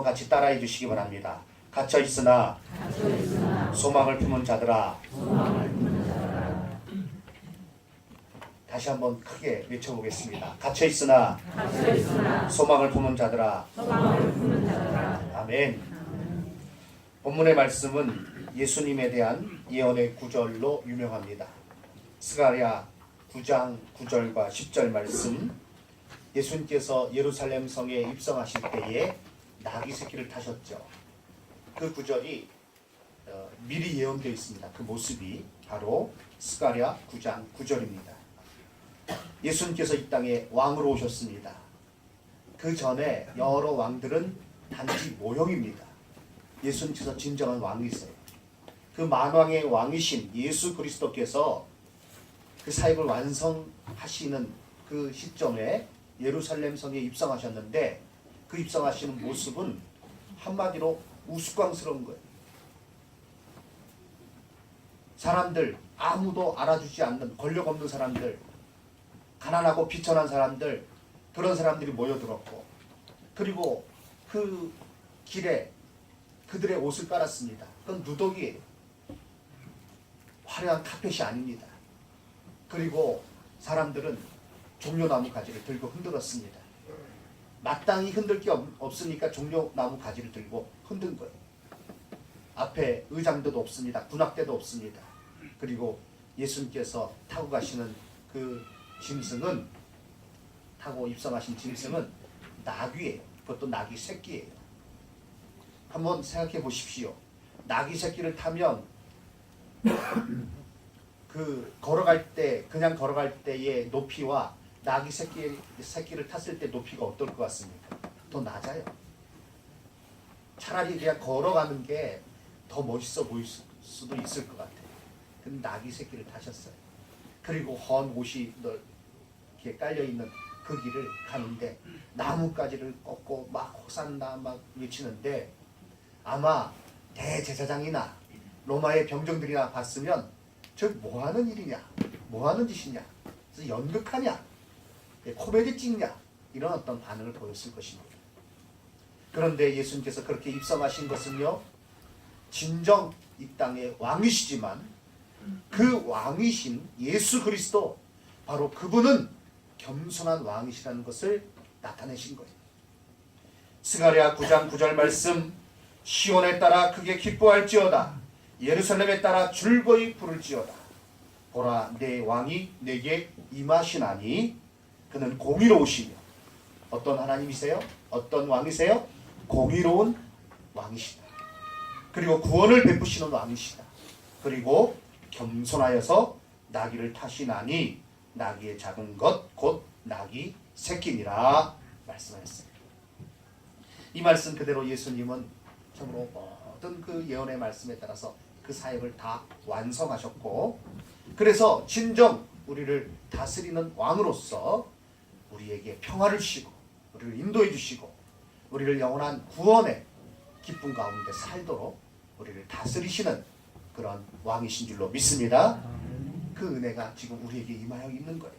한번 같이 따라해 주시기 바랍니다. 갇혀 있으나 소망을 품은 자들아. 다시 한번 크게 외쳐보겠습니다. 갇혀 있으나 소망을 품은 자들아. 아멘. 본문의 말씀은 예수님에 대한 예언의 구절로 유명합니다. 스가랴 9장 9절과 10절 말씀. 예수님께서 예루살렘 성에 입성하실 때에 나귀 새끼를 타셨죠. 그 구절이 미리 예언되어 있습니다. 그 모습이 바로 스가랴 9장 9절입니다. 예수님께서 이 땅에 왕으로 오셨습니다. 그 전에 여러 왕들은 단지 모형입니다. 예수님께서 진정한 왕이세요. 그 만왕의 왕이신 예수 그리스도께서 그 사역을 완성하시는 그 시점에 예루살렘 성에 입성하셨는데, 그 입성하시는 모습은 한마디로 우스꽝스러운 거예요. 사람들, 아무도 알아주지 않는 권력 없는 사람들, 가난하고 비천한 사람들, 그런 사람들이 모여들었고, 그리고 그 길에 그들의 옷을 깔았습니다. 그건 누더기예요. 화려한 카펫이 아닙니다. 그리고 사람들은 종려나무 가지를 들고 흔들었습니다. 마땅히 흔들 게 없으니까 종려나무 가지를 들고 흔든 거예요. 앞에 의장대도 없습니다. 군악대도 없습니다. 그리고 예수님께서 타고 가시는 그 짐승은, 타고 입성하신 짐승은 나귀예요. 그것도 나귀 새끼예요. 한번 생각해 보십시오. 나귀 새끼를 타면 그 걸어갈 때, 그냥 걸어갈 때의 높이와 나귀 새끼를 탔을 때 높이가 어떨 것 같습니까? 더 낮아요. 차라리 그냥 걸어가는 게 더 멋있어 보일 수도 있을 것 같아요. 근데 나귀 새끼를 타셨어요. 그리고 헌 옷이 이렇게 깔려있는 그 길을 가는데 나뭇가지를 꺾고 막 호산나 막 외치는데, 아마 대제사장이나 로마의 병정들이나 봤으면 저 뭐하는 일이냐, 뭐하는 짓이냐, 그래서 연극하냐, 코미디 찍냐, 이런 어떤 반응을 보였을 것입니다. 그런데 예수님께서 그렇게 입성하신 것은요, 진정 이 땅의 왕이시지만 그 왕이신 예수 그리스도, 바로 그분은 겸손한 왕이시라는 것을 나타내신 거예요. 스가랴 9장 9절 말씀. 시온에 따라 크게 기뻐할지어다. 예루살렘에 따라 즐거이 부를지어다. 보라, 내 왕이 내게 임하시나니 그는 공의로우시며. 어떤 하나님이세요? 어떤 왕이세요? 공의로운 왕이시다. 그리고 구원을 베푸시는 왕이시다. 그리고 겸손하여서 나귀를 타시나니 나귀의 작은 것 곧 나귀 새끼니라 말씀하셨습니다. 이 말씀 그대로 예수님은 참으로 모든 그 예언의 말씀에 따라서 그 사역을 다 완성하셨고, 그래서 진정 우리를 다스리는 왕으로서 우리에게 평화를 주시고 우리를 인도해 주시고 우리를 영원한 구원의 기쁨 가운데 살도록 우리를 다스리시는 그런 왕이신 줄로 믿습니다. 그 은혜가 지금 우리에게 임하여 있는 거예요.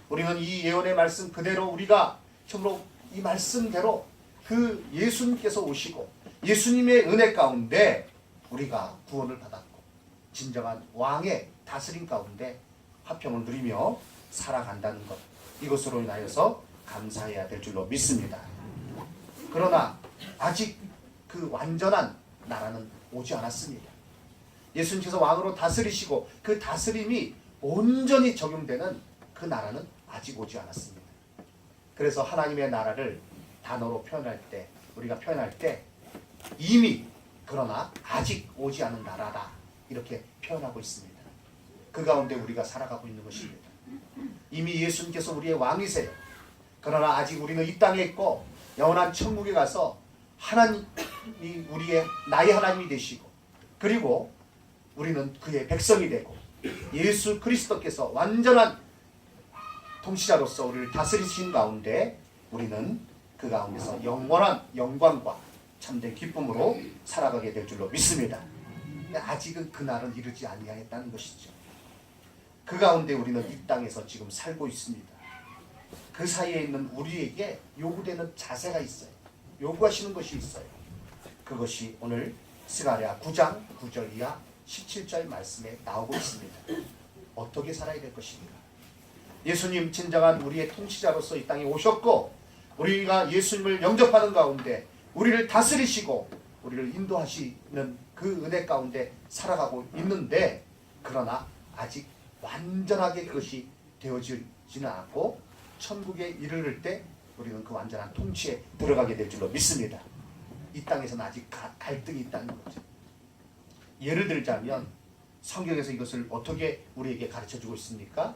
우리는 이 예언의 말씀 그대로 우리가 참으로 이 말씀대로 그 예수님께서 오시고 예수님의 은혜 가운데 우리가 구원을 받았고 진정한 왕의 다스림 가운데 화평을 누리며 살아간다는 것, 이것으로 인하여서 감사해야 될 줄로 믿습니다. 그러나 아직 그 완전한 나라는 오지 않았습니다. 예수님께서 왕으로 다스리시고 그 다스림이 온전히 적용되는 그 나라는 아직 오지 않았습니다. 그래서 하나님의 나라를 단어로 표현할 때, 우리가 표현할 때 이미, 그러나 아직 오지 않은 나라다, 이렇게 표현하고 있습니다. 그 가운데 우리가 살아가고 있는 것입니다. 이미 예수님께서 우리의 왕이세요. 그러나 아직 우리는 이 땅에 있고 영원한 천국에 가서 하나님이 우리의 나의 하나님이 되시고, 그리고 우리는 그의 백성이 되고 예수 그리스도께서 완전한 통치자로서 우리를 다스리신 가운데 우리는 그 가운데서 영원한 영광과 참된 기쁨으로 살아가게 될 줄로 믿습니다. 근데 아직은 그날은 이르지 아니하였다는 것이죠. 그 가운데 우리는 이 땅에서 지금 살고 있습니다. 그 사이에 있는 우리에게 요구되는 자세가 있어요. 요구하시는 것이 있어요. 그것이 오늘 스가랴 9장 9절 이하 17절 말씀에 나오고 있습니다. 어떻게 살아야 될 것인가? 예수님 진정한 우리의 통치자로서 이 땅에 오셨고, 우리가 예수님을 영접하는 가운데 우리를 다스리시고 우리를 인도하시는 그 은혜 가운데 살아가고 있는데, 그러나 아직 완전하게 그것이 되어지지는 않고 천국에 이르를 때 우리는 그 완전한 통치에 들어가게 될 줄로 믿습니다. 이 땅에서는 아직 갈등이 있다는 거죠. 예를 들자면 성경에서 이것을 어떻게 우리에게 가르쳐주고 있습니까?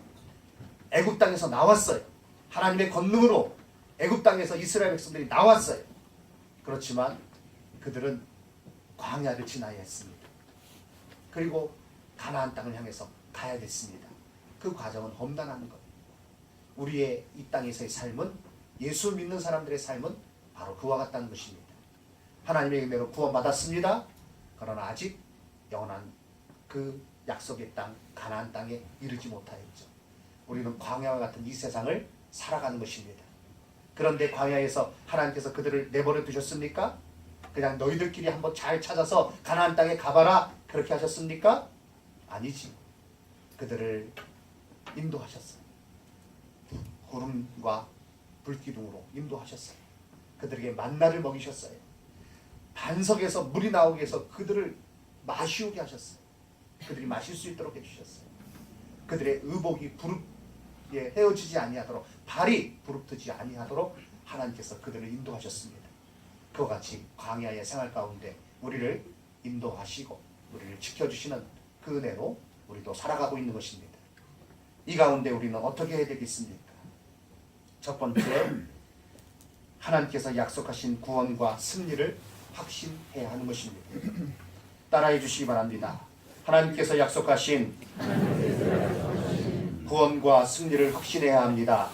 애굽 땅에서 나왔어요. 하나님의 권능으로 애굽 땅에서 이스라엘 백성들이 나왔어요. 그렇지만 그들은 광야를 지나야 했습니다. 그리고 가나안 땅을 향해서 가야 됐습니다. 그 과정은 험난한 거예요. 우리의 이 땅에서의 삶은, 예수 믿는 사람들의 삶은 바로 그와 같다는 것입니다. 하나님의 은혜로 구원받았습니다. 그러나 아직 영원한 그 약속의 땅, 가나안 땅에 이르지 못하였죠. 우리는 광야와 같은 이 세상을 살아가는 것입니다. 그런데 광야에서 하나님께서 그들을 내버려 두셨습니까? 그냥 너희들끼리 한번 잘 찾아서 가나안 땅에 가봐라, 그렇게 하셨습니까? 아니지. 그들을 인도하셨어요. 구름과 불기둥으로 인도하셨어요. 그들에게 만나를 먹이셨어요. 반석에서 물이 나오게 해서 그들을 마시우게 하셨어요. 그들이 마실 수 있도록 해주셨어요. 그들의 의복이 헤어지지 아니하도록, 발이 부릅뜨지 아니하도록 하나님께서 그들을 인도하셨습니다. 그와 같이 광야의 생활 가운데 우리를 인도하시고 우리를 지켜주시는 그 은혜로 우리도 살아가고 있는 것입니다. 이 가운데 우리는 어떻게 해야 되겠습니까? 첫 번째, 하나님께서 약속하신 구원과 승리를 확신해야 하는 것입니다. 따라해 주시기 바랍니다. 하나님께서 약속하신 구원과 승리를 확신해야 합니다.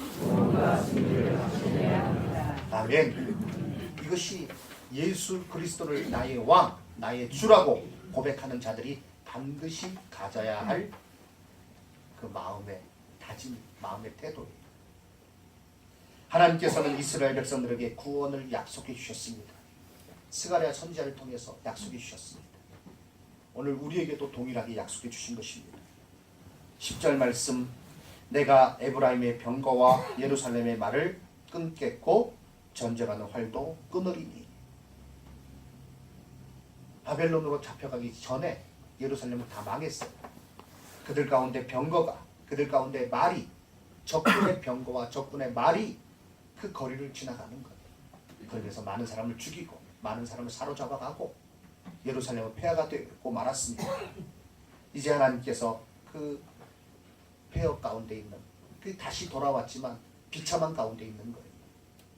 아멘. 이것이 예수 그리스도를 나의 왕, 나의 주라고 고백하는 자들이 반드시 가져야 할 그 마음의 다짐, 마음의 태도예요. 하나님께서는 이스라엘 백성들에게 구원을 약속해 주셨습니다. 스가랴 선지자를 통해서 약속해 주셨습니다. 오늘 우리에게도 동일하게 약속해 주신 것입니다. 10절 말씀, 내가 에브라임의 병거와 예루살렘의 말을 끊겠고 전쟁하는 활도 끊으리니. 바벨론으로 잡혀가기 전에 예루살렘은 다 망했어요. 그들 가운데 병거가, 그들 가운데 말이, 적군의 병거와 적군의 말이 그 거리를 지나가는 거예요. 그래서 많은 사람을 죽이고 많은 사람을 사로잡아가고 예루살렘은 폐허가 되고 말았습니다. 이제 하나님께서 그 폐허 가운데 있는, 그 다시 돌아왔지만 비참한 가운데 있는 거예요.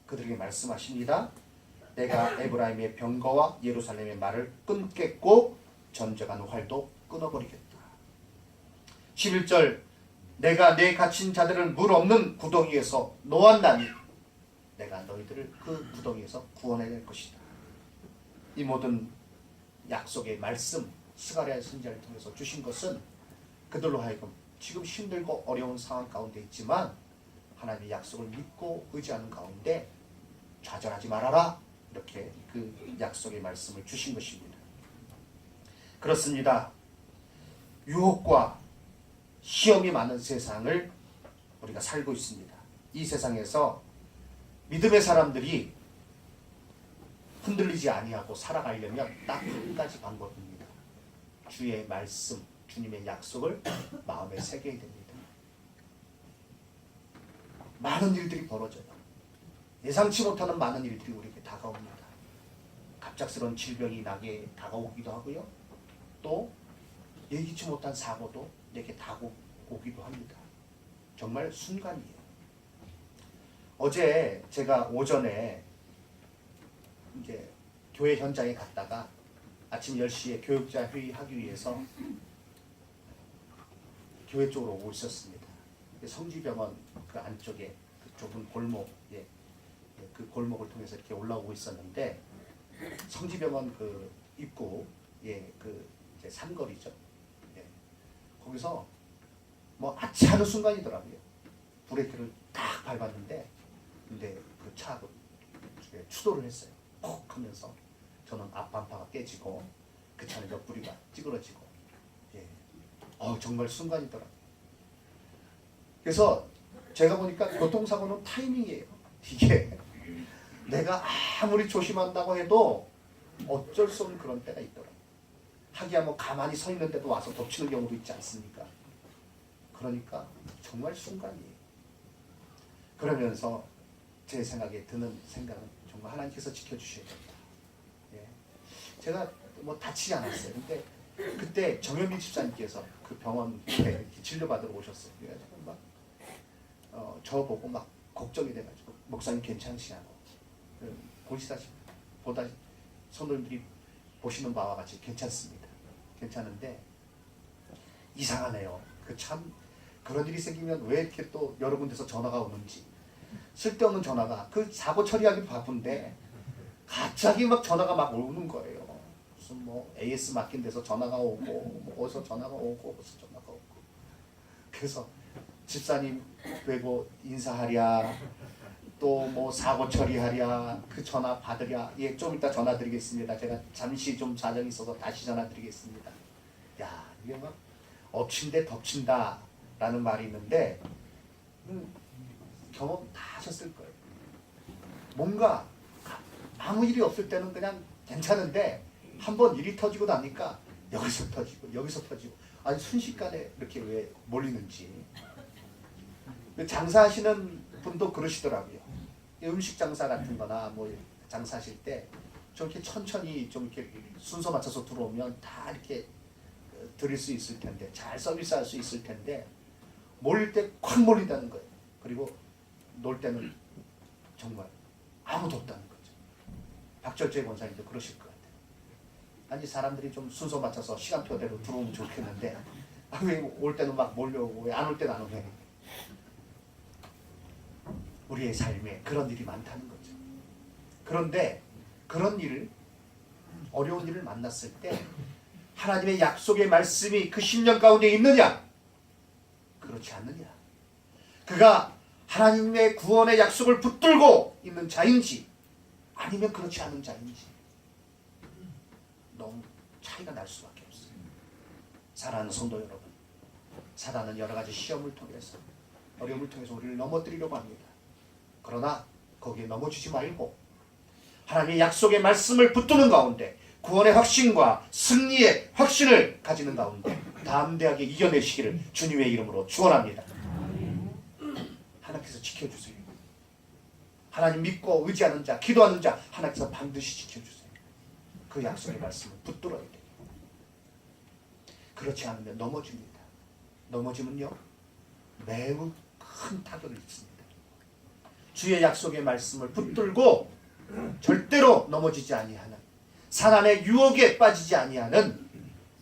그들에게 말씀하십니다. 내가 에브라임의 병거와 예루살렘의 말을 끊겠고 전쟁하는 활도 끊어버리겠다. 11절, 내가 내 갇힌 자들을 물 없는 구덩이에서 놓았나니 내가 너희들을 그 구덩이에서 구원해낼 것이다. 이 모든 약속의 말씀, 스가랴 선지자를 통해서 주신 것은 그들로 하여금 지금 힘들고 어려운 상황 가운데 있지만 하나님의 약속을 믿고 의지하는 가운데 좌절하지 말아라, 이렇게 그 약속의 말씀을 주신 것입니다. 그렇습니다. 유혹과 시험이 많은 세상을 우리가 살고 있습니다. 이 세상에서 믿음의 사람들이 흔들리지 아니하고 살아가려면 딱 한 가지 방법입니다. 주의 말씀, 주님의 약속을 마음에 새겨야 됩니다. 많은 일들이 벌어져요. 예상치 못하는 많은 일들이 우리에게 다가옵니다. 갑작스러운 질병이 나게 다가오기도 하고요. 또 예기치 못한 사고도 내게 다가오기도 합니다. 정말 순간이에요. 어제 제가 오전에 이제 교회 현장에 갔다가 아침 10시에 교육자 회의하기 위해서 교회 쪽으로 오고 있었습니다. 성지병원 그 안쪽에 그 좁은 골목에, 그 골목을 통해서 이렇게 올라오고 있었는데, 성지병원 그 입구에 그 이제 삼거리죠. 예. 거기서 뭐 아치 하는 순간이더라고요. 브레이크를 딱 밟았는데, 근데 그 차가 추돌을 했어요. 콕 하면서 저는 앞반파가 깨지고 그 차는 옆구리가 찌그러지고 예. 정말 순간이더라고요. 그래서 제가 보니까 교통사고는 타이밍이에요. 이게 내가 아무리 조심한다고 해도 어쩔 수 없는 그런 때가 있더라고요. 하기야 뭐 가만히 서 있는데도 와서 덮치는 경우도 있지 않습니까? 그러니까 정말 순간이에요. 그러면서 제 생각에 드는 생각은 정말 하나님께서 지켜주셔야 된다. 예. 제가 뭐 다치지 않았어요. 근데 그때 정현미 집사님께서 그 병원에 진료받으러 오셨어요. 그래가지고 막 저보고 막 걱정이 돼가지고 목사님 괜찮으시냐고. 보다 성도님들이 보시는 바와 같이 괜찮습니다. 괜찮은데 이상하네요. 그 참 그런 일이 생기면 왜 이렇게 또 여러 군데서 전화가 오는지 쓸데없는 전화가 그 사고 처리하기 바쁜데 갑자기 막 전화가 막 오는 거예요. 무슨 뭐 AS 맡긴 데서 전화가 오고 뭐 어디서 전화가 오고 어디서 전화가 오고 그래서 집사님 뵈고 인사하랴 또 뭐 사고 처리하랴 그 전화 받으랴 예, 좀 이따 전화 드리겠습니다. 제가 잠시 좀 사정이 있어서 다시 전화 드리겠습니다. 야 이게 막 엎친데 덮친다 라는 말이 있는데 경험 다 하셨을 거예요. 뭔가 아무 일이 없을 때는 그냥 괜찮은데 한번 일이 터지고 나니까 여기서 터지고 여기서 터지고 아니 순식간에 이렇게 왜 몰리는지. 장사하시는 분도 그러시더라고요. 음식 장사 같은 거나 뭐 장사하실 때 좀 이렇게 천천히 좀 이렇게 순서 맞춰서 들어오면 다 이렇게 드릴 수 있을 텐데 잘 서비스할 수 있을 텐데 몰릴 때 콱 몰린다는 거예요. 그리고 놀 때는 정말 아무도 없다는 거죠. 박철재 권사님도 그러실 것 같아요. 아니 사람들이 좀 순서 맞춰서 시간표대로 들어오면 좋겠는데 왜 올 때는 막 몰려오고 왜 안 올 때는 안 오게. 우리의 삶에 그런 일이 많다는 거죠. 그런데 그런 일을 어려운 일을 만났을 때 하나님의 약속의 말씀이 그 심령 가운데 있느냐? 그렇지 않느냐? 그가 하나님의 구원의 약속을 붙들고 있는 자인지 아니면 그렇지 않은 자인지 너무 차이가 날 수밖에 없어요. 사랑하는 성도 여러분, 사단은 여러 가지 시험을 통해서 어려움을 통해서 우리를 넘어뜨리려고 합니다. 그러나 거기에 넘어지지 말고 하나님의 약속의 말씀을 붙드는 가운데 구원의 확신과 승리의 확신을 가지는 가운데 담대하게 이겨내시기를 주님의 이름으로 축원합니다. 하나님께서 지켜주세요. 하나님 믿고 의지하는 자, 기도하는 자 하나님께서 반드시 지켜주세요. 그 약속의 말씀을 붙들어야 돼요. 그렇지 않으면 넘어집니다. 넘어지면요 매우 큰 타격을 입습니다. 주의 약속의 말씀을 붙들고 절대로 넘어지지 아니하는 사단의 유혹에 빠지지 아니하는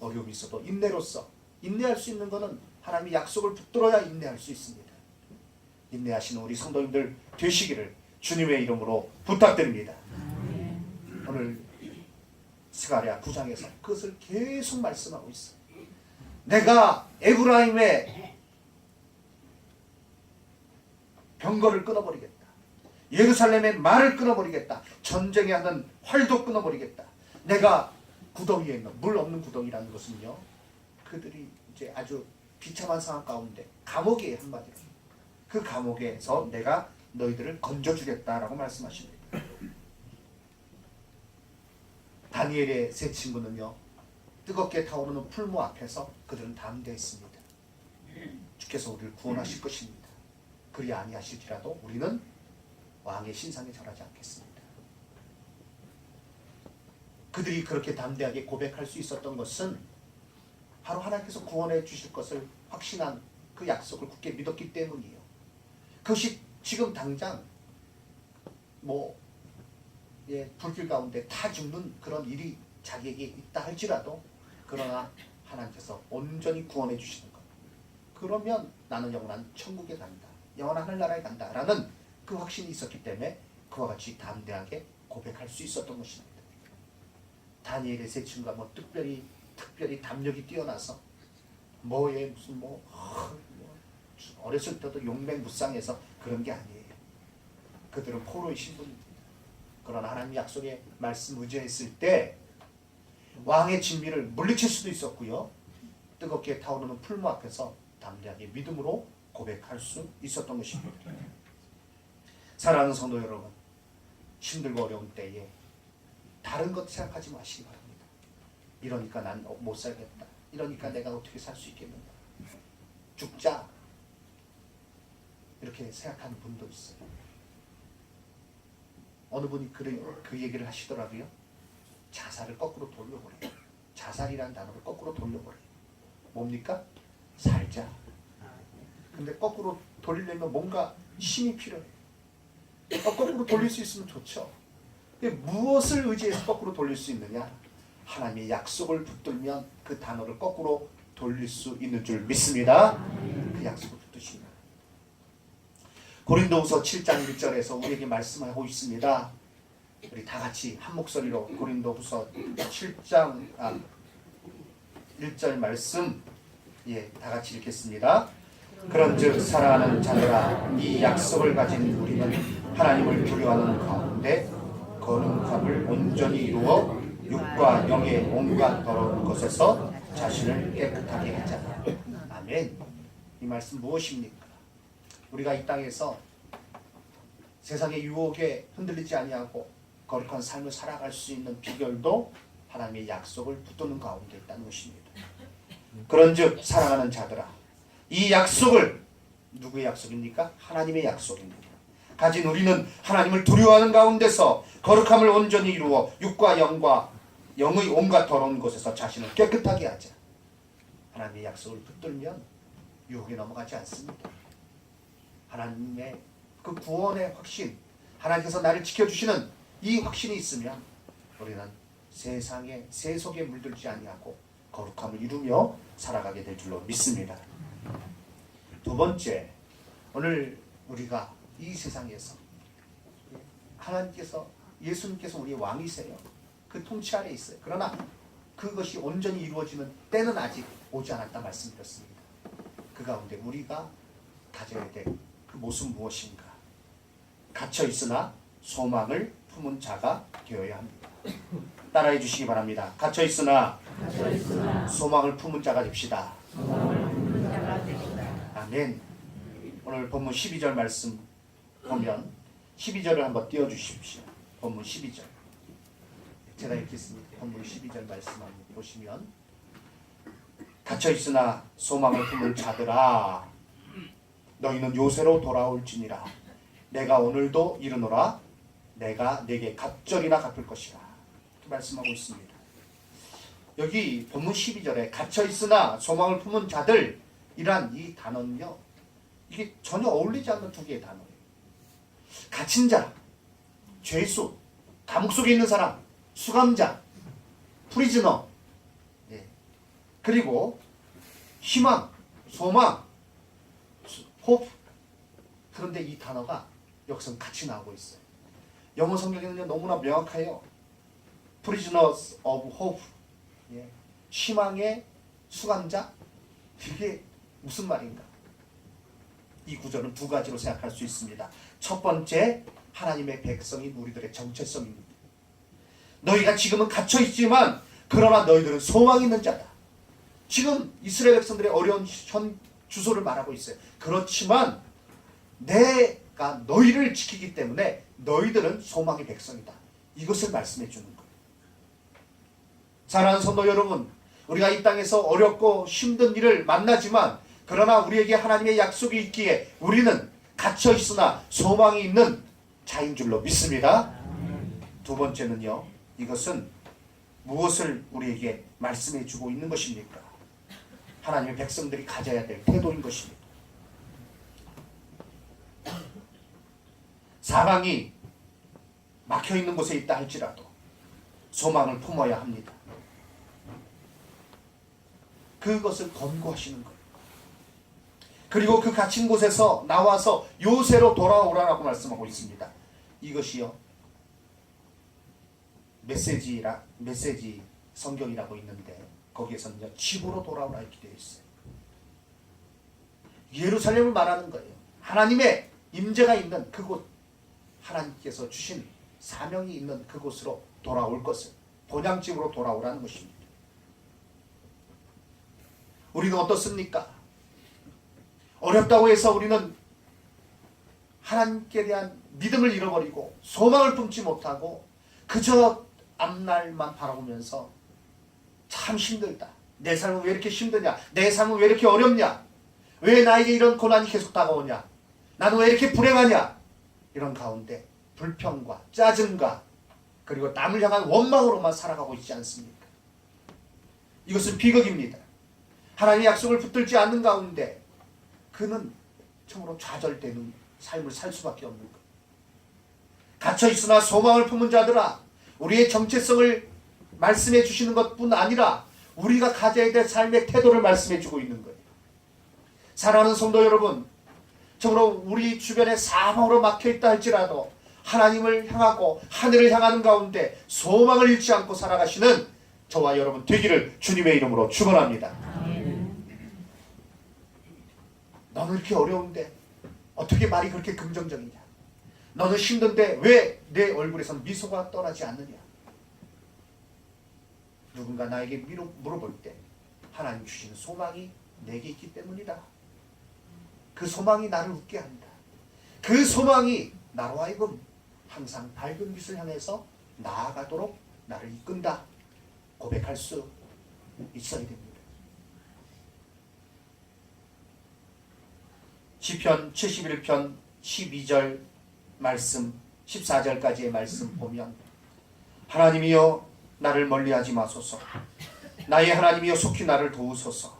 어려움이 있어도 인내로서 인내할 수 있는 것은 하나님의 약속을 붙들어야 인내할 수 있습니다. 인내하시는 우리 성도님들 되시기를 주님의 이름으로 부탁드립니다. 오늘 스가랴 9장에서 그것을 계속 말씀하고 있어요. 내가 에브라임의 병거를 끊어버리겠다. 예루살렘의 말을 끊어버리겠다. 전쟁에 하는 활도 끊어버리겠다. 내가 구덩이에 있는 물 없는 구덩이라는 것은요 그들이 이제 아주 비참한 상황 가운데 감옥에 한마디로 그 감옥에서 내가 너희들을 건져주겠다라고 말씀하십니다. 다니엘의 세 친구는요 뜨겁게 타오르는 풀무 앞에서 그들은 담대했습니다. 주께서 우리를 구원하실 것입니다. 그리 아니하실지라도 우리는 왕의 신상에 절하지 않겠습니다. 그들이 그렇게 담대하게 고백할 수 있었던 것은 바로 하나님께서 구원해 주실 것을 확신한 그 약속을 굳게 믿었기 때문이에요. 그것이 지금 당장 불길 가운데 타 죽는 그런 일이 자기에게 있다 할지라도 그러나 하나님께서 온전히 구원해 주시는 것. 그러면 나는 영원한 천국에 간다. 영원한 하늘나라에 간다. 라는 그 확신이 있었기 때문에 그와 같이 담대하게 고백할 수 있었던 것입니다. 다니엘의 세 친구가 특별히 담력이 뛰어나서 어렸을 때도 용맹무쌍해서 그런 게 아니에요. 그들은 포로의 신분입니다. 그러나 하나님 약속의 말씀 의지했을 때 왕의 진미를 물리칠 수도 있었고요. 뜨겁게 타오르는 풀무 앞에서 담대하게 믿음으로 고백할 수 있었던 것입니다. 사랑하는 성도 여러분, 힘들고 어려운 때에 다른 것 생각하지 마시기 바랍니다. 이러니까 난 못 살겠다. 이러니까 내가 어떻게 살 수 있겠는가. 죽자. 이렇게 생각하는 분도 있어요. 어느 분이 그 얘기를 하시더라고요. 자살을 거꾸로 돌려버려요. 자살이라는 단어를 거꾸로 돌려버려요. 뭡니까? 살자. 근데 거꾸로 돌리려면 뭔가 힘이 필요해요. 거꾸로 돌릴 수 있으면 좋죠. 근데 무엇을 의지해서 거꾸로 돌릴 수 있느냐? 하나님의 약속을 붙들면 그 단어를 거꾸로 돌릴 수 있는 줄 믿습니다. 그 약속을 붙드시면. 고린도후서 7장 1절에서 우리에게 말씀하고 있습니다. 우리 다 같이 한 목소리로 고린도후서 7장 1절 말씀 다 같이 읽겠습니다. 그런즉 사랑하는 자들아, 이 약속을 가진 우리는 하나님을 두려워하는 가운데 거룩함을 온전히 이루어 육과 영의 온갖 더러운 것에서 자신을 깨끗하게 하자. 아멘. 이 말씀 무엇입니까? 우리가 이 땅에서 세상의 유혹에 흔들리지 아니하고 거룩한 삶을 살아갈 수 있는 비결도 하나님의 약속을 붙드는 가운데 있다는 것입니다. 그런즉 사랑하는 자들아, 이 약속을, 누구의 약속입니까? 하나님의 약속입니다. 가진 우리는 하나님을 두려워하는 가운데서 거룩함을 온전히 이루어 육과 영의 온갖 더러운 곳에서 자신을 깨끗하게 하자. 하나님의 약속을 붙들면 유혹에 넘어가지 않습니다. 하나님의 그 구원의 확신, 하나님께서 나를 지켜주시는 이 확신이 있으면 우리는 세상의 세속에 물들지 아니하고 거룩함을 이루며 살아가게 될 줄로 믿습니다. 두 번째, 오늘 우리가 이 세상에서 하나님께서, 예수님께서 우리의 왕이세요. 그 통치 아래 있어요. 그러나 그것이 온전히 이루어지는 때는 아직 오지 않았다 말씀드렸습니다. 그 가운데 우리가 가져야 될 그 모습은 무엇인가? 갇혀 있으나 소망을 품은 자가 되어야 합니다. 따라해 주시기 바랍니다. 갇혀 있으나 소망을 품은 자가 됩시다. 아멘. 오늘 본문 12절 말씀 보면 12절을 한번 띄워주십시오. 본문 12절. 제가 읽겠습니다. 본문 12절 말씀 한번 보시면, 갇혀 있으나 소망을 품은 자들아, 너희는 요새로 돌아올지니라. 내가 오늘도 이르노라. 내가 내게 갑절이나 갚을 것이라. 이렇게 말씀하고 있습니다. 여기 본문 12절에 갇혀 있으나 소망을 품은 자들이란 이 단어는요, 이게 전혀 어울리지 않는 두 개의 단어예요. 갇힌 자, 죄수, 감옥 속에 있는 사람, 수감자, 프리즈너, 그리고 희망, 소망, 호프. 그런데 이 단어가 여기서 같이 나오고 있어요. 영어 성경에는 너무나 명확해요. Prisoners of Hope. 희망의 수감자. 이게 무슨 말인가? 이 구절은 두 가지로 생각할 수 있습니다. 첫 번째, 하나님의 백성인 우리들의 정체성입니다. 너희가 지금은 갇혀 있지만 그러나 너희들은 소망이 있는 자다. 지금 이스라엘 백성들의 어려운 현 주소를 말하고 있어요. 그렇지만 내가 너희를 지키기 때문에 너희들은 소망의 백성이다. 이것을 말씀해 주는 거예요. 사랑하는 성도 여러분, 우리가 이 땅에서 어렵고 힘든 일을 만나지만 그러나 우리에게 하나님의 약속이 있기에 우리는 갇혀 있으나 소망이 있는 자인 줄로 믿습니다. 두 번째는요, 이것은 무엇을 우리에게 말씀해 주고 있는 것입니까? 하나님의 백성들이 가져야 될 태도인 것입니다. 사방이 막혀있는 곳에 있다 할지라도 소망을 품어야 합니다. 그것을 권고하시는 거예요. 그리고 그 갇힌 곳에서 나와서 요새로 돌아오라라고 말씀하고 있습니다. 이것이요, 메시지 성경이라고 있는데 거기에서는요, 집으로 돌아오라 이렇게 되어 있어요. 예루살렘을 말하는 거예요. 하나님의 임재가 있는 그곳, 하나님께서 주신 사명이 있는 그곳으로 돌아올 것을, 본향집으로 돌아오라는 것입니다. 우리는 어떻습니까? 어렵다고 해서 우리는 하나님께 대한 믿음을 잃어버리고 소망을 품지 못하고 그저 앞날만 바라보면서 참 힘들다. 내 삶은 왜 이렇게 힘드냐? 내 삶은 왜 이렇게 어렵냐? 왜 나에게 이런 고난이 계속 다가오냐? 나는 왜 이렇게 불행하냐? 이런 가운데 불평과 짜증과 그리고 남을 향한 원망으로만 살아가고 있지 않습니까? 이것은 비극입니다. 하나님의 약속을 붙들지 않는 가운데 그는 참으로 좌절되는 삶을 살 수밖에 없는 것. 갇혀있으나 소망을 품은 자들아, 우리의 정체성을 말씀해 주시는 것뿐 아니라 우리가 가져야 될 삶의 태도를 말씀해 주고 있는 거예요. 사랑하는 성도 여러분, 참으로 우리 주변에 사망으로 막혀있다 할지라도 하나님을 향하고 하늘을 향하는 가운데 소망을 잃지 않고 살아가시는 저와 여러분 되기를 주님의 이름으로 축원합니다. 너는 이렇게 어려운데 어떻게 말이 그렇게 긍정적이냐? 너는 힘든데 왜 내 얼굴에서 미소가 떠나지 않느냐? 누군가 나에게 물어볼 때 하나님 주시는 소망이 내게 있기 때문이다. 그 소망이 나를 웃게 한다. 그 소망이 나로 하여금 항상 밝은 빛을 향해서 나아가도록 나를 이끈다. 고백할 수 있어야 됩니다. 시편 71편 12절 말씀 14절까지의 말씀 보면 하나님이여 나를 멀리하지 마소서. 나의 하나님이여 속히 나를 도우소서.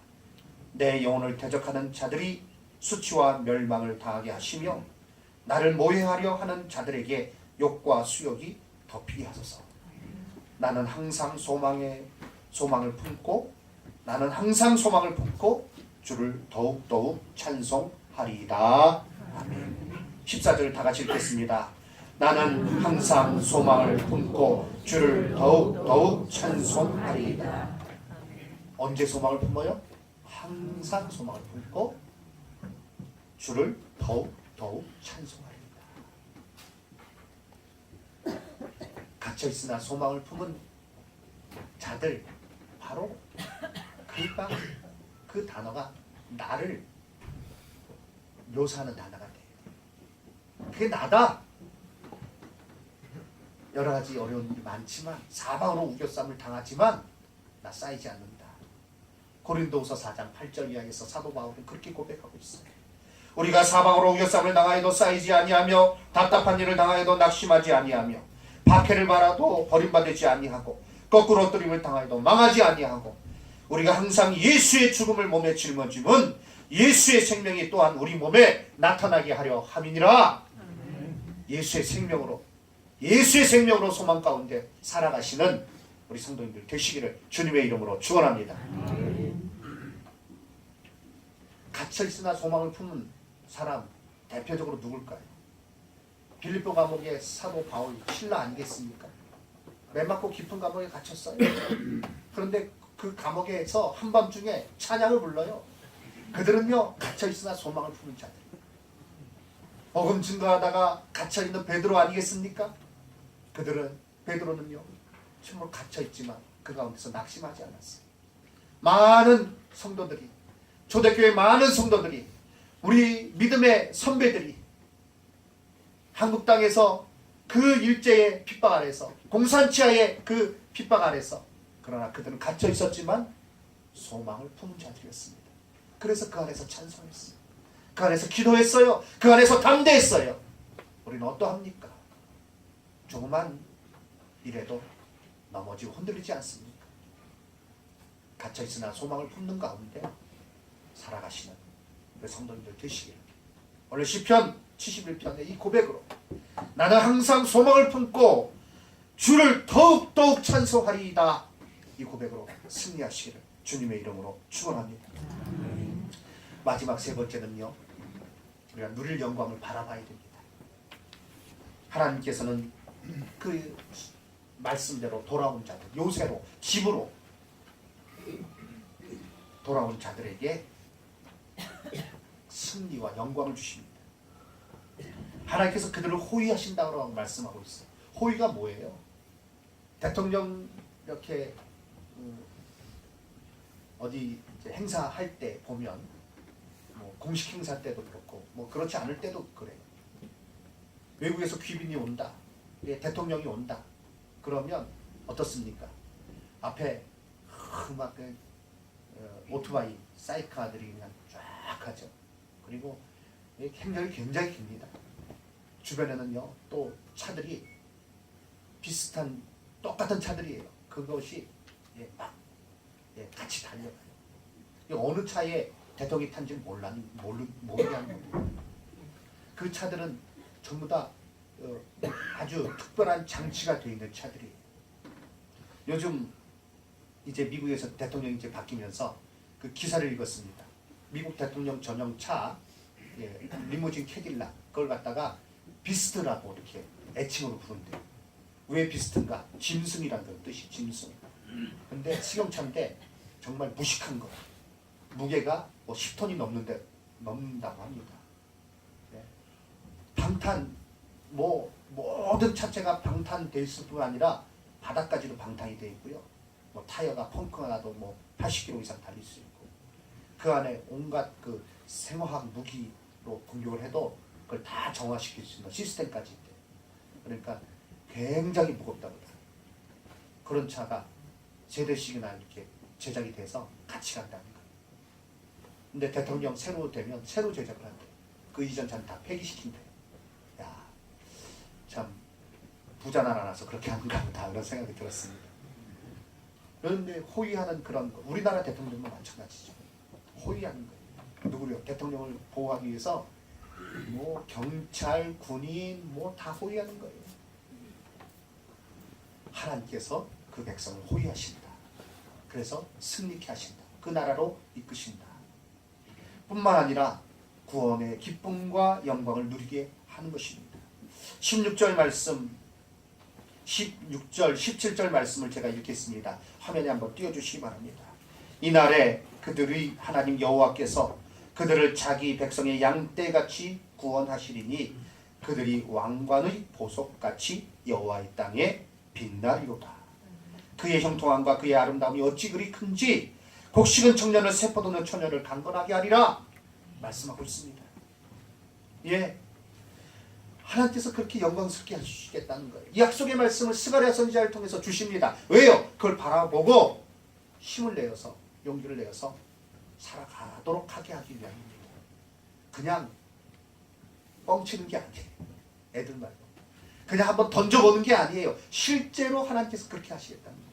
내 영혼을 대적하는 자들이 수치와 멸망을 당하게 하시며 나를 모해하려 하는 자들에게 욕과 수욕이 덮이게 하소서. 나는 항상 소망을 품고 나는 항상 소망을 품고 주를 더욱더욱 찬송하리이다. 아멘. 14절 다 같이 읽겠습니다. 나는 항상 소망을 품고 주를 더욱더욱 찬송하리이다. 언제 소망을 품어요? 항상 소망을 품고 주를 더욱더욱 찬송하리이다. 갇혀있으나 소망을 품은 자들, 바로 그 단어가 나를 묘사하는 단어가 돼요. 그게 나다. 여러 가지 어려운 일이 많지만 사방으로 우겨쌈을 당하지만 나 쌓이지 않는다. 고린도후서 4장 8절 이하에서 사도 바울은 그렇게 고백하고 있어요. 우리가 사방으로 우겨쌈을 당하여도 쌓이지 아니하며 답답한 일을 당하여도 낙심하지 아니하며 박해를 받아도 버림받지 아니하고 거꾸로 엎드림을 당하여도 망하지 아니하고 우리가 항상 예수의 죽음을 몸에 짊어짐은 예수의 생명이 또한 우리 몸에 나타나게 하려 함이니라. 예수의 생명으로 소망 가운데 살아가시는 우리 성도님들 되시기를 주님의 이름으로 축원합니다. 갇혀있으나 소망을 품은 사람 대표적으로 누굴까요? 빌립보 감옥의 사도 바울 신라 아니겠습니까? 매맞고 깊은 감옥에 갇혔어요. 그런데 그 감옥에서 한밤중에 찬양을 불러요. 그들은요 갇혀있으나 소망을 품은 자들. 복음 증거하다가 갇혀있는 베드로 아니겠습니까? 베드로는요 정말 갇혀있지만 그 가운데서 낙심하지 않았어요. 많은 성도들이, 초대교회 많은 성도들이, 우리 믿음의 선배들이 한국 땅에서 그 일제의 핍박 아래서, 공산치하의 그 핍박 아래서, 그러나 그들은 갇혀 있었지만 소망을 품은 자들이었습니다. 그래서 그 안에서 찬송했어요. 그 안에서 기도했어요. 그 안에서 담대했어요. 우리는 어떠합니까? 조그만 일에도 넘어지고 흔들리지 않습니까? 갇혀있으나 소망을 품는 가운데 살아가시는 우리 성도님들 되시기를 오늘 시편 71편의 이 고백으로 나는 항상 소망을 품고 주를 더욱더욱 찬송하리이다, 이 고백으로 승리하시기를 주님의 이름으로 축원합니다. 마지막 세 번째는요, 우리가 누릴 영광을 바라봐야 됩니다. 하나님께서는 그 말씀대로 돌아온 자들, 요새로 집으로 돌아온 자들에게 승리와 영광을 주십니다. 하나님께서 그들을 호위하신다고 말씀하고 있어요. 호의가 뭐예요? 대통령 이렇게 어디 이제 행사할 때 보면 뭐 공식 행사 때도 그렇고 뭐 그렇지 않을 때도 그래요. 외국에서 귀빈이 온다, 대통령이 온다 그러면 어떻습니까? 앞에 막 오토바이 사이카들이 그냥 쫙 가죠. 그리고 행렬이 굉장히 깁니다. 주변에는요 또 차들이 비슷한 똑같은 차들이에요. 그것이 막 같이 달려가요. 어느 차에 대통령이 탄지 모르게 하는 거예요. 그 차들은 전부 다 아주 특별한 장치가 되어 있는 차들이에요. 요즘 이제 미국에서 대통령이 이제 바뀌면서 그 기사를 읽었습니다. 미국 대통령 전용 차 리무진 캐딜락 그걸 갖다가 비스트라고 이렇게 애칭으로 부른대요. 왜 비스트인가? 짐승이라는 뜻이 짐승. 근데 승용차인데 정말 무식한 거. 무게가 뭐 10톤이 넘는다고 합니다. 방탄 뭐 모든 차체가 방탄돼 있을 뿐 아니라 바닥까지도 방탄이 돼 있고요. 뭐 타이어가 펑크가 나도 뭐 80km 이상 달릴 수 있고 그 안에 온갖 그 생화학 무기로 공격을 해도 그걸 다 정화시킬 수 있는 시스템까지 있대. 그러니까 굉장히 무겁다고 해요. 그런 차가 세 대씩이나 이렇게 제작이 돼서 같이 간다는 거예요. 근데 대통령 새로 되면 새로 제작을 한대. 그 이전 차는 다 폐기시킨대. 야, 참 부자 나라라서 그렇게 하는가 보다 이런 생각이 들었습니다. 그런데 호위하는 그런 거, 우리나라 대통령도 마찬가지죠. 호위하는 거예요. 누구요? 대통령을 보호하기 위해서 뭐 경찰, 군인 뭐 다 호위하는 거예요. 하나님께서 그 백성을 호위하신다. 그래서 승리케 하신다. 그 나라로 이끄신다. 뿐만 아니라 구원의 기쁨과 영광을 누리게 하는 것입니다. 16절 말씀, 16절, 17절 말씀을 제가 읽겠습니다. 화면에 한번 띄워주시기 바랍니다. 이날에 그들의 하나님 여호와께서 그들을 자기 백성의 양떼같이 구원하시리니 그들이 왕관의 보석같이 여호와의 땅에 빛나리로다. 그의 형통함과 그의 아름다움이 어찌 그리 큰지 곡식은 청년을 세포도는 처녀를 강건하게 하리라 말씀하고 있습니다. 하나님께서 그렇게 영광스럽게 해주시겠다는 거예요. 이 약속의 말씀을 스가랴 선지자를 통해서 주십니다. 왜요? 그걸 바라보고 힘을 내어서 용기를 내어서 살아가도록 하게 하기 위함입니다. 그냥 뻥치는 게 아니에요. 애들 말고 그냥 한번 던져보는 게 아니에요. 실제로 하나님께서 그렇게 하시겠다는 겁니다.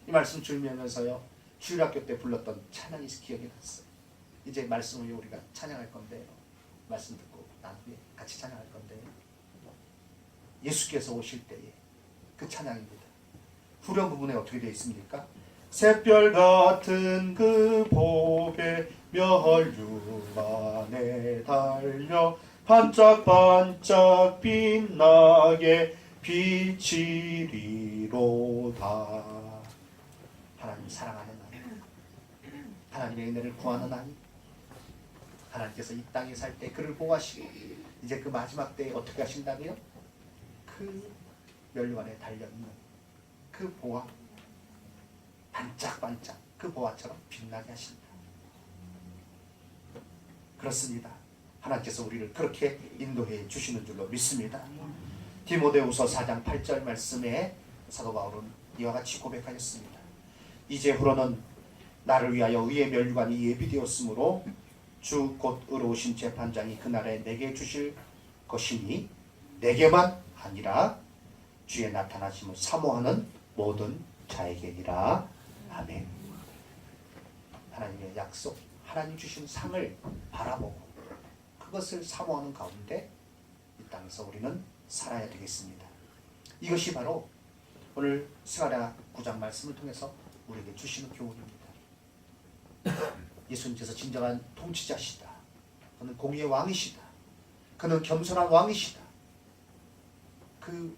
이 말씀 들으면서요 주일학교 때 불렀던 찬양이 기억이 났어요. 이제 말씀을 우리가 찬양할 건데요. 말씀 듣고 나중에 같이 찬양할 건데요. 예수께서 오실 때에 그 찬양입니다. 후렴 부분에 어떻게 되어 있습니까? 샛별 같은 그 복에 멸류관에 달려 반짝반짝 빛나게 비치리로다. 하나님 사랑하는 하나님, 하나님의 은혜를 구하는 하나님, 하나님께서 이 땅에 살 때 그를 보호하시고 이제 그 마지막 때에 어떻게 하신다고요? 그 멸류관에 달려있는 그 보화, 반짝반짝 그 보화처럼 빛나게 하신다. 그렇습니다. 하나님께서 우리를 그렇게 인도해 주시는 줄로 믿습니다. 디모데후서 4장 8절 말씀에 사도 바울은 이와 같이 고백하였습니다. 이제후로는 나를 위하여 의의 멸류관이 예비되었으므로 주 곧 의로우신 재판장이 그날에 내게 주실 것이니 내게만 아니라 주의 나타나심을 사모하는 모든 자에게니라. 아멘. 하나님의 약속, 하나님 주신 상을 바라보고 그것을 사모하는 가운데 이 땅에서 우리는 살아야 되겠습니다. 이것이 바로 오늘 스가랴 9장 말씀을 통해서 우리에게 주시는 교훈입니다. 예수님께서 진정한 통치자시다. 그는 공의의 왕이시다. 그는 겸손한 왕이시다. 그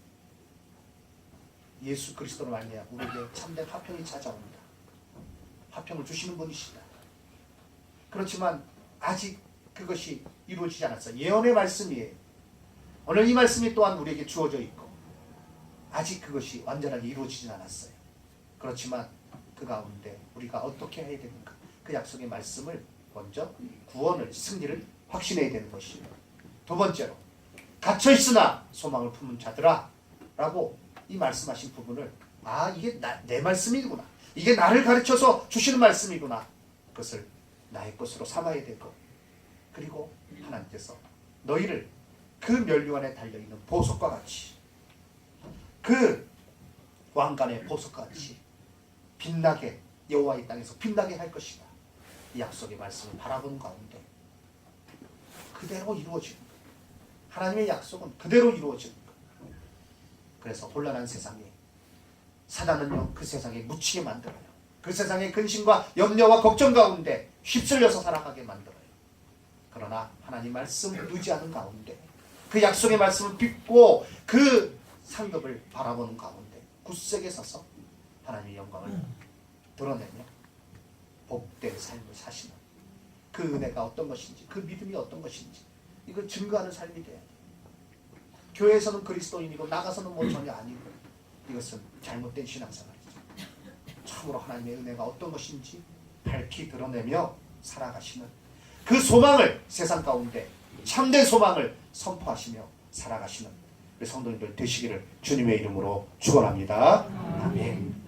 예수 그리스도로 말미암아 우리에게 참된 화평이 찾아옵니다. 화평을 주시는 분이시다. 그렇지만 아직 그것이 이루어지지 않았어요. 예언의 말씀이에요. 오늘 이 말씀이 또한 우리에게 주어져 있고 아직 그것이 완전하게 이루어지진 않았어요. 그렇지만 그 가운데 우리가 어떻게 해야 되는가? 그 약속의 말씀을 먼저 구원을, 승리를 확신해야 되는 것이에요. 두 번째로 갇혀있으나 소망을 품은 자들아 라고 이 말씀하신 부분을 이게 내 말씀이구나, 이게 나를 가르쳐서 주시는 말씀이구나, 그것을 나의 것으로 삼아야 되고, 그리고 하나님께서 너희를 그 면류관에 달려있는 보석과 같이, 그 왕관의 보석과 같이 빛나게, 여호와의 땅에서 빛나게 할 것이다. 이 약속의 말씀을 바라보는 가운데 그대로 이루어지는 거예요. 하나님의 약속은 그대로 이루어지는 거예요. 그래서 혼란한 세상에 사단은요, 그 세상에 묻히게 만들어요. 그 세상의 근심과 염려와 걱정 가운데 휩쓸려서 살아가게 만들어요. 그러나 하나님 말씀 의지하는 가운데, 그 약속의 말씀을 믿고 그 상급을 바라보는 가운데 굳세게 서서 하나님의 영광을 드러내며 복된 삶을 사시는, 그 은혜가 어떤 것인지, 그 믿음이 어떤 것인지 이걸 증거하는 삶이 돼야 돼요. 교회에서는 그리스도인이고 나가서는 뭐 전혀 아니고, 이것은 잘못된 신앙생활이죠. 참으로 하나님의 은혜가 어떤 것인지 밝히 드러내며 살아가시는 그 소망을, 세상 가운데 참된 소망을 선포하시며 살아가시는 우리 성도님들 되시기를 주님의 이름으로 축원합니다. 아멘.